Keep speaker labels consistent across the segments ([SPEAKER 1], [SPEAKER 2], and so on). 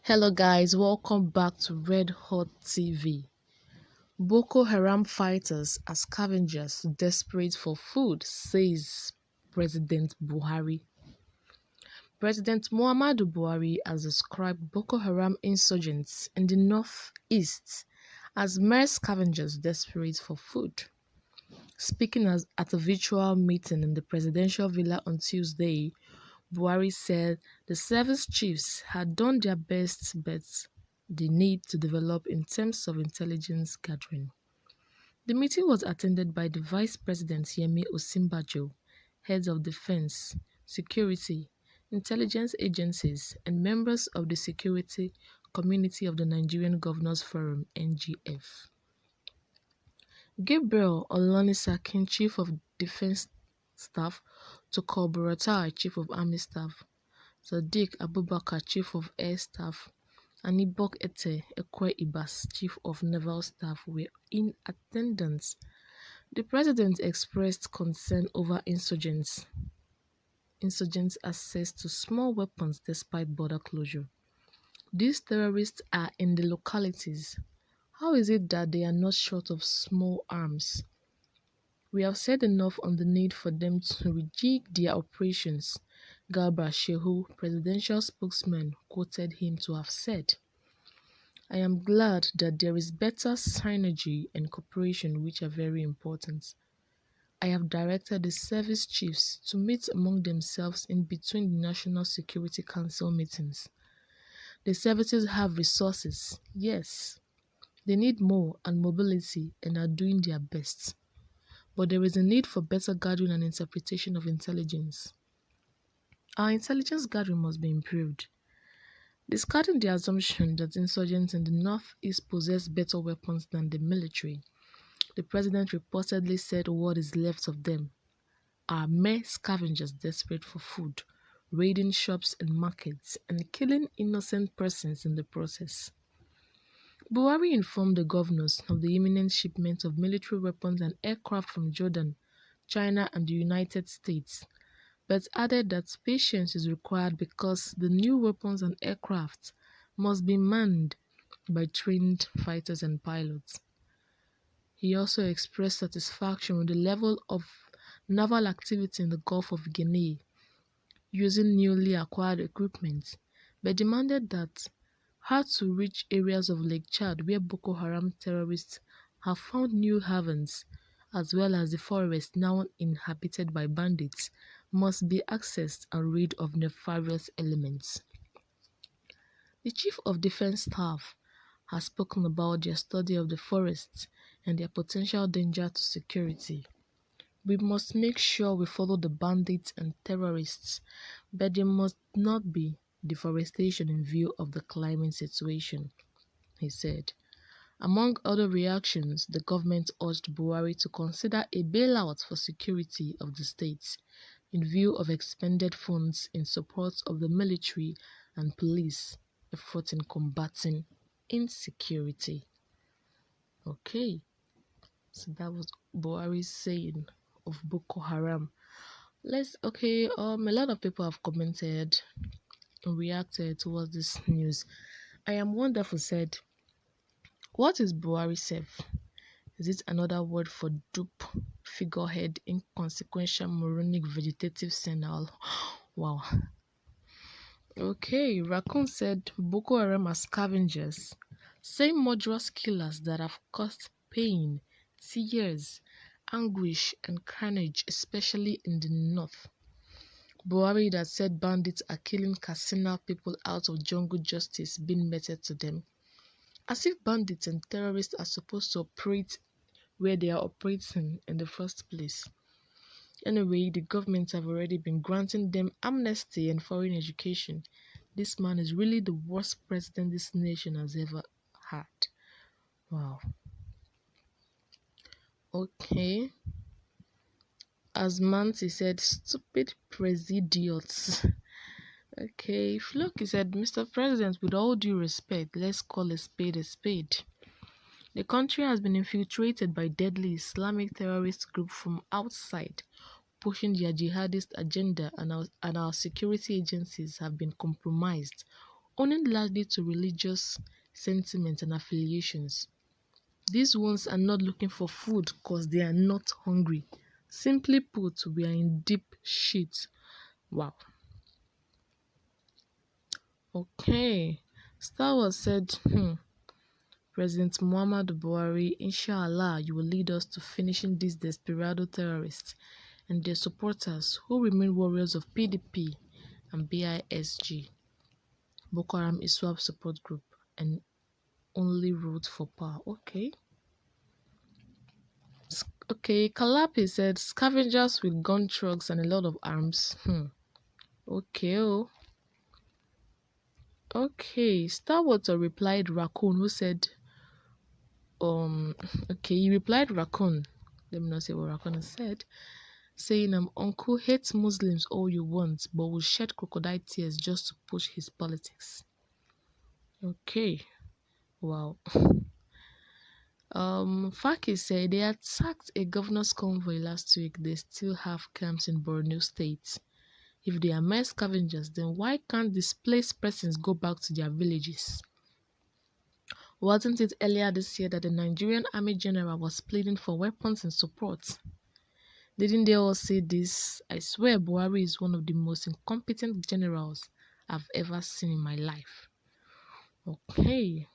[SPEAKER 1] Hello guys, welcome back to Red Hot TV. Boko Haram fighters are scavengers desperate for food, says President Buhari. President Muhammadu Buhari has described Boko Haram insurgents in the northeast as mere scavengers desperate for food. Speaking at a virtual meeting in the presidential villa on Tuesday, Buhari said the service chiefs had done their best but the need to develop in terms of intelligence gathering. The meeting was attended by the Vice President Yemi Osinbajo, heads of defense, security, intelligence agencies, and members of the security community of the Nigerian Governors Forum (NGF). Gabriel Olonisakin, Chief of Defense Staff, Tukur Buratai, Chief of Army Staff, Sadiq Abubakar, Chief of Air Staff, and Ibok Ete Ekwe-Ibas, Chief of Naval Staff, were in attendance. The president expressed concern over insurgents' access to small weapons despite border closure. These terrorists are in the localities. How is it that they are not short of small arms? We have said enough on the need for them to rejig their operations, Garba Shehu, presidential spokesman, quoted him to have said. I am glad that there is better synergy and cooperation, which are very important. I have directed the service chiefs to meet among themselves in between the National Security Council meetings. The services have resources, yes. They need more and mobility and are doing their best. But there is a need for better gathering and interpretation of intelligence. Our intelligence gathering must be improved. Discarding the assumption that insurgents in the northeast possess better weapons than the military, the president reportedly said what is left of them are mere scavengers desperate for food, raiding shops and markets, and killing innocent persons in the process. Buhari informed the governors of the imminent shipment of military weapons and aircraft from Jordan, China, and the United States, but added that patience is required because the new weapons and aircraft must be manned by trained fighters and pilots. He also expressed satisfaction with the level of naval activity in the Gulf of Guinea using newly acquired equipment, but demanded that how to reach areas of Lake Chad where Boko Haram terrorists have found new havens, as well as the forest now inhabited by bandits, must be accessed and rid of nefarious elements. The Chief of Defense Staff has spoken about their study of the forests and their potential danger to security. We must make sure we follow the bandits and terrorists, but there must not be deforestation in view of the climate situation, he said. Among other reactions, the government urged Buhari to consider a bailout for security of the state in view of expended funds in support of the military and police efforts in combating insecurity. Okay, so that was Buhari's saying of Boko Haram. A lot of people have commented and reacted towards this news. I Am Wonderful said, what is Buhari self? Is it another word for dupe, figurehead, inconsequential, moronic, vegetative senile? Wow. Okay, Raccoon said Boko Haram are scavengers, same murderous killers that have caused pain, tears, anguish, and carnage, especially in the north. Buhari that said bandits are killing Katsina people out of jungle justice being meted to them. As if bandits and terrorists are supposed to operate where they are operating in the first place. Anyway, the government have already been granting them amnesty and foreign education. This man is really the worst president this nation has ever had. Wow. Okay. As Manti said, stupid presidiots. Okay, Floki said, Mr. President, with all due respect, let's call a spade a spade. The country has been infiltrated by deadly Islamic terrorist groups from outside, pushing their jihadist agenda, and our security agencies have been compromised owing largely to religious sentiments and affiliations. These ones are not looking for food because they are not hungry. Simply put, we are in deep shit. Wow. Okay. Star Wars said, President Muhammadu Buhari, inshallah, you will lead us to finishing these desperado terrorists and their supporters who remain warriors of PDP and BISG, Boko Haram ISWAP support group, and only route for power. Okay. Okay, Kalapi said scavengers with gun trucks and a lot of arms. Okay, oh. Okay, Star Water replied Raccoon, who said, okay, he replied Raccoon. Let me not say what Raccoon has said, saying, Uncle hates Muslims all you want, but will shed crocodile tears just to push his politics. Okay, wow. Faki said they attacked a governor's convoy last week. They still have camps in Borno State. If they are mere scavengers, then why can't displaced persons go back to their villages? Wasn't it earlier this year that the Nigerian Army General was pleading for weapons and support? Didn't they all say this? I swear Buhari is one of the most incompetent generals I've ever seen in my life. Okay.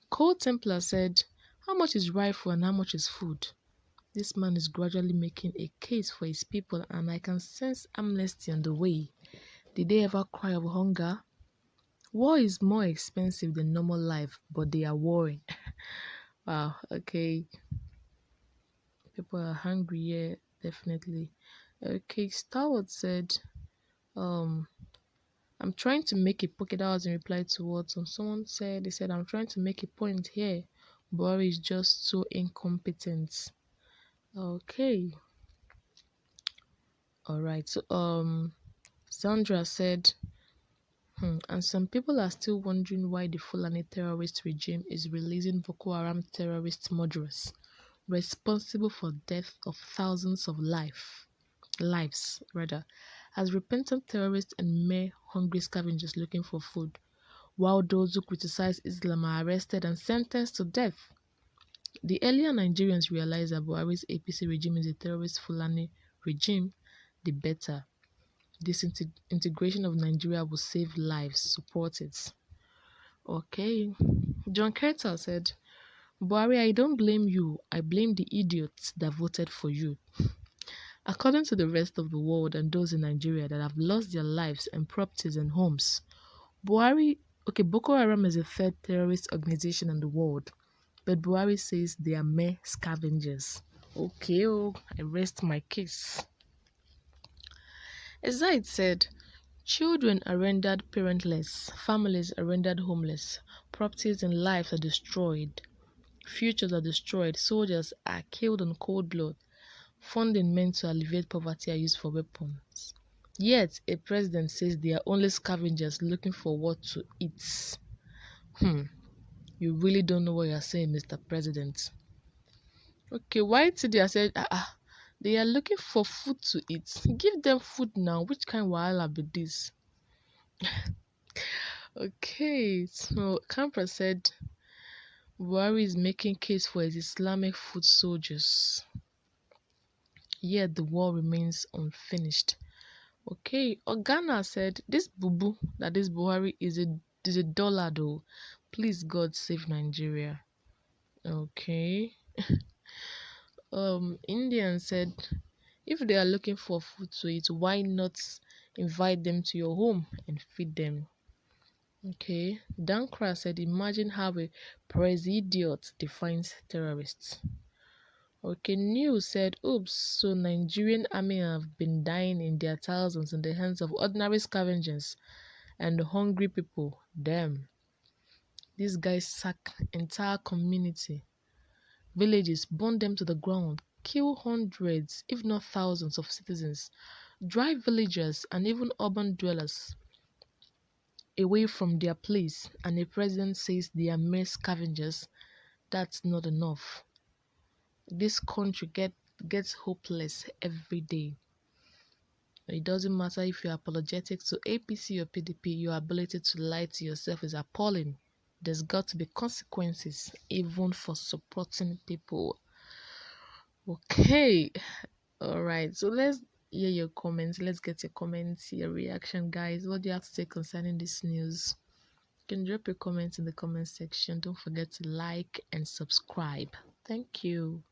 [SPEAKER 1] Cold Templar said, how much is rifle and how much is food? This man is gradually making a case for his people and I can sense amnesty on the way. Did they ever cry of hunger? War is more expensive than normal life, but they are warring. Wow, okay. People are hungry, yeah, definitely. Okay, Starwood said, I'm trying to make a pocket. That was in reply to what someone said. They said, I'm trying to make a point here. Buhari is just so incompetent. Okay. Alright, so Sandra said, and some people are still wondering why the Fulani terrorist regime is releasing Boko Haram terrorist murderers responsible for death of thousands of lives as repentant terrorists and mere hungry scavengers looking for food, while those who criticize Islam are arrested and sentenced to death. The earlier Nigerians realized that Buhari's APC regime is a terrorist Fulani regime, the better. This integration of Nigeria will save lives. Support it. Okay. John Kertel said, Buhari, I don't blame you. I blame the idiots that voted for you. According to the rest of the world and those in Nigeria that have lost their lives and properties and homes, Boko Haram is the third terrorist organization in the world, but Buhari says they are mere scavengers. Okay, I rest my case. Zaid said, children are rendered parentless, families are rendered homeless, properties and lives are destroyed, futures are destroyed, soldiers are killed in cold blood, funding meant to alleviate poverty are used for weapons. Yet, a president says they are only scavengers looking for what to eat. You really don't know what you're saying, Mr. President. Okay, why today I said, they are looking for food to eat. Give them food now. Which kind of wahala be this? Okay, so Camper said Buhari is making case for his Islamic foot soldiers. Yet the war remains unfinished. Okay, Organa said this bubu that this Buhari is a dollar though. Please God save Nigeria. Okay. Indian said if they are looking for food to eat, why not invite them to your home and feed them? Okay. Dankra said imagine how a presidiot defines terrorists. Okay, News said, oops, so Nigerian army have been dying in their thousands in the hands of ordinary scavengers and hungry people. Damn. These guys sack entire community, villages, burn them to the ground, kill hundreds, if not thousands of citizens, drive villagers and even urban dwellers away from their place, and the president says they are mere scavengers. That's not enough. This country gets hopeless every day. It doesn't matter if you're apologetic to APC or PDP, your ability to lie to yourself is appalling. There's got to be consequences, even for supporting people. Okay, all right. So let's hear your comments. Let's get your comments, your reaction, guys. What do you have to say concerning this news? You can drop your comments in the comment section. Don't forget to like and subscribe. Thank you.